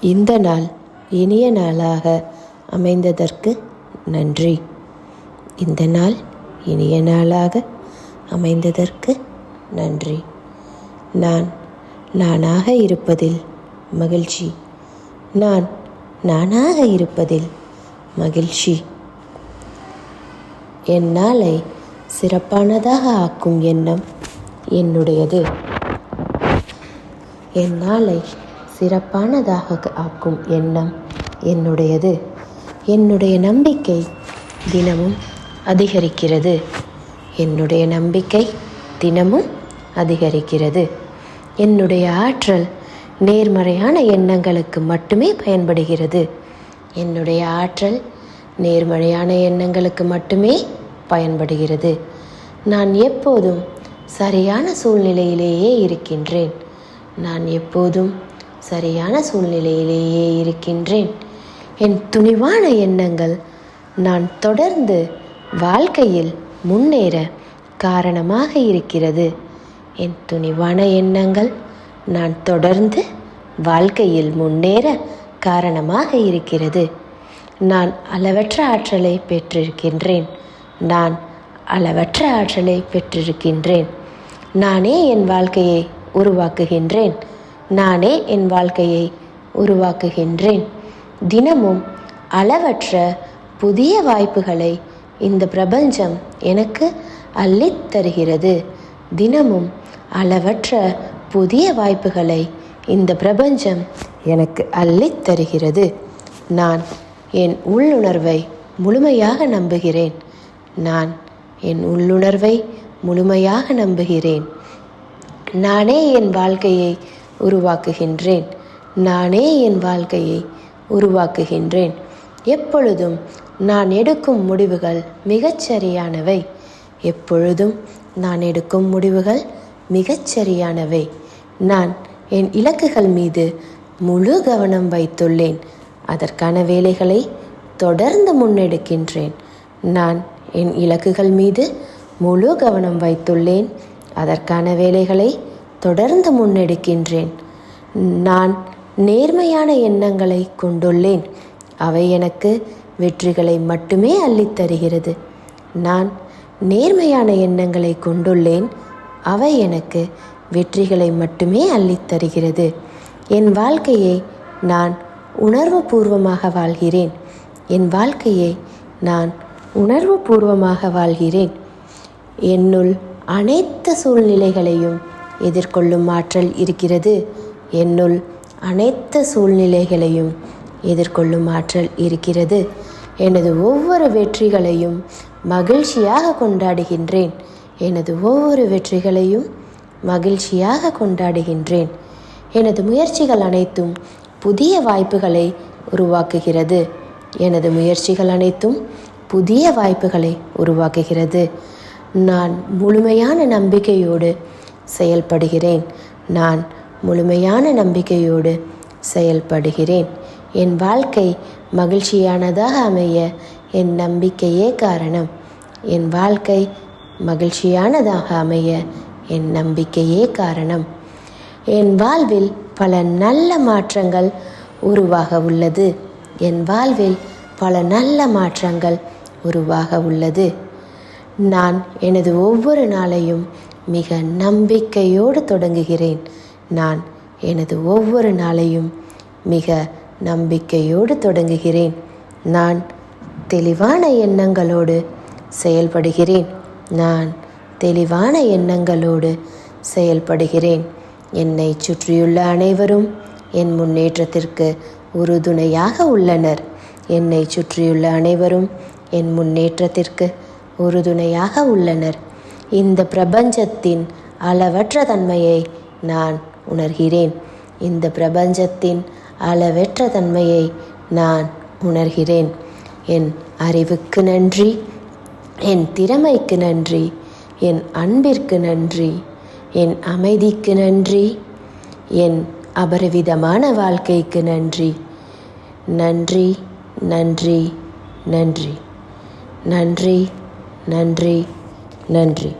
இந்த நாள் இனிய நாளாக அமைந்ததற்கு நன்றி. இந்த நாள் இனிய நாளாக அமைந்ததற்கு நன்றி. நான் நானாக இருப்பதில் மகிழ்ச்சி. நான் நானாக இருப்பதில் மகிழ்ச்சி. என் நாளை சிறப்பானதாக ஆக்கும் எண்ணம் என்னுடையது. என் நாளை சிறப்பானதாக ஆக்கும் எண்ணம் என்னுடையது. என்னுடைய நம்பிக்கை தினமும் அதிகரிக்கிறது. என்னுடைய நம்பிக்கை தினமும் அதிகரிக்கிறது. என்னுடைய ஆற்றல் நேர்மறையான எண்ணங்களுக்கு மட்டுமே பயன்படுகிறது. என்னுடைய ஆற்றல் நேர்மறையான எண்ணங்களுக்கு மட்டுமே பயன்படுகிறது. நான் எப்போதும் சரியான சூழ்நிலையிலேயே இருக்கின்றேன். நான் எப்போதும் சரியான சூழ்நிலையிலேயே இருக்கின்றேன். என் துணிவான எண்ணங்கள் நான் தொடர்ந்து வாழ்க்கையில் முன்னேற காரணமாக இருக்கிறது. என் துணிவான எண்ணங்கள் நான் தொடர்ந்து வாழ்க்கையில் முன்னேற காரணமாக இருக்கிறது. நான் அளவற்ற ஆற்றலை பெற்றிருக்கின்றேன். நான் அளவற்ற ஆற்றலை பெற்றிருக்கின்றேன். நானே என் வாழ்க்கையை உருவாக்குகின்றேன். நானே என் வாழ்க்கையை உருவாக்குகின்றேன். தினமும் அளவற்ற புதிய வாய்ப்புகளை இந்த பிரபஞ்சம் எனக்கு அள்ளித் தருகிறது. தினமும் அளவற்ற புதிய வாய்ப்புகளை இந்த பிரபஞ்சம் எனக்கு அள்ளித் தருகிறது. நான் என் உள்ளுணர்வை முழுமையாக நம்புகிறேன். நான் என் உள்ளுணர்வை முழுமையாக நம்புகிறேன். நானே என் வாழ்க்கையை உருவாக்குகின்றேன். நானே என் வாழ்க்கையை உருவாக்குகின்றேன். எப்பொழுதும் நான் எடுக்கும் முடிவுகள் மிகச்சரியானவை. எப்பொழுதும் நான் எடுக்கும் முடிவுகள் மிகச்சரியானவை. நான் என் இலக்குகள் மீது முழு கவனம் வைத்துள்ளேன். அதற்கான வேலைகளை தொடர்ந்து முன்னெடுக்கின்றேன். நான் என் இலக்குகள் மீது முழு கவனம் வைத்துள்ளேன். அதற்கான வேலைகளை தொடர்ந்து முன்னெடுக்கின்றேன். நான் நேர்மையான எண்ணங்களை கொண்டுள்ளேன். அவை எனக்கு வெற்றிகளை மட்டுமே அள்ளித்தருகிறது. நான் நேர்மையான எண்ணங்களை கொண்டுள்ளேன். அவை எனக்கு வெற்றிகளை மட்டுமே அள்ளித்தருகிறது. என் வாழ்க்கையை நான் உணர்வுபூர்வமாக வாழ்கிறேன். என் வாழ்க்கையை நான் உணர்வுபூர்வமாக வாழ்கிறேன். என்னுள் அனைத்து சூழ்நிலைகளையும் எதிர்கொள்ளும் ஆற்றல் இருக்கிறது. என்னுள் அனைத்து சூழ்நிலைகளையும் எதிர்கொள்ளும் ஆற்றல் இருக்கிறது. எனது ஒவ்வொரு வெற்றிகளையும் மகிழ்ச்சியாக கொண்டாடுகின்றேன். எனது ஒவ்வொரு வெற்றிகளையும் மகிழ்ச்சியாக கொண்டாடுகின்றேன். எனது முயற்சிகள் அனைத்தும் புதிய வாய்ப்புகளை உருவாக்குகிறது. எனது முயற்சிகள் அனைத்தும் புதிய வாய்ப்புகளை உருவாக்குகிறது. நான் முழுமையான நம்பிக்கையோடு செயல்படுகிறேன். நான் முழுமையான நம்பிக்கையோடு செயல்படுகிறேன். என் வாழ்க்கை மகிழ்ச்சியானதாக அமைய என் நம்பிக்கையே காரணம். என் வாழ்க்கை மகிழ்ச்சியானதாக அமைய என் நம்பிக்கையே காரணம். என் வாழ்வில் பல நல்ல மாற்றங்கள் உருவாக உள்ளது. என் வாழ்வில் பல நல்ல மாற்றங்கள் உருவாக உள்ளது. நான் எனது ஒவ்வொரு நாளையும் மிக நம்பிக்கையோடு தொடங்குகிறேன். நான் எனது ஒவ்வொரு நாளையும் மிக நம்பிக்கையோடு தொடங்குகிறேன். நான் தெளிவான எண்ணங்களோடு செயல்படுகிறேன். நான் தெளிவான எண்ணங்களோடு செயல்படுகிறேன். என்னை சுற்றியுள்ள அனைவரும் என் முன்னேற்றத்திற்கு உறுதுணையாக உள்ளனர். என்னை சுற்றியுள்ள அனைவரும் என் முன்னேற்றத்திற்கு உறுதுணையாக உள்ளனர். இந்த பிரபஞ்சத்தின் அளவற்ற தன்மையை நான் உணர்கிறேன். இந்த பிரபஞ்சத்தின் அளவற்ற தன்மையை நான் உணர்கிறேன். என் அறிவுக்கு நன்றி. என் திறமைக்கு நன்றி. என் அன்பிற்கு நன்றி. என் அமைதிக்கு நன்றி. என் அபரிவிதமான வாழ்க்கைக்கு நன்றி. நன்றி, நன்றி, நன்றி, நன்றி, நன்றி, நன்றி.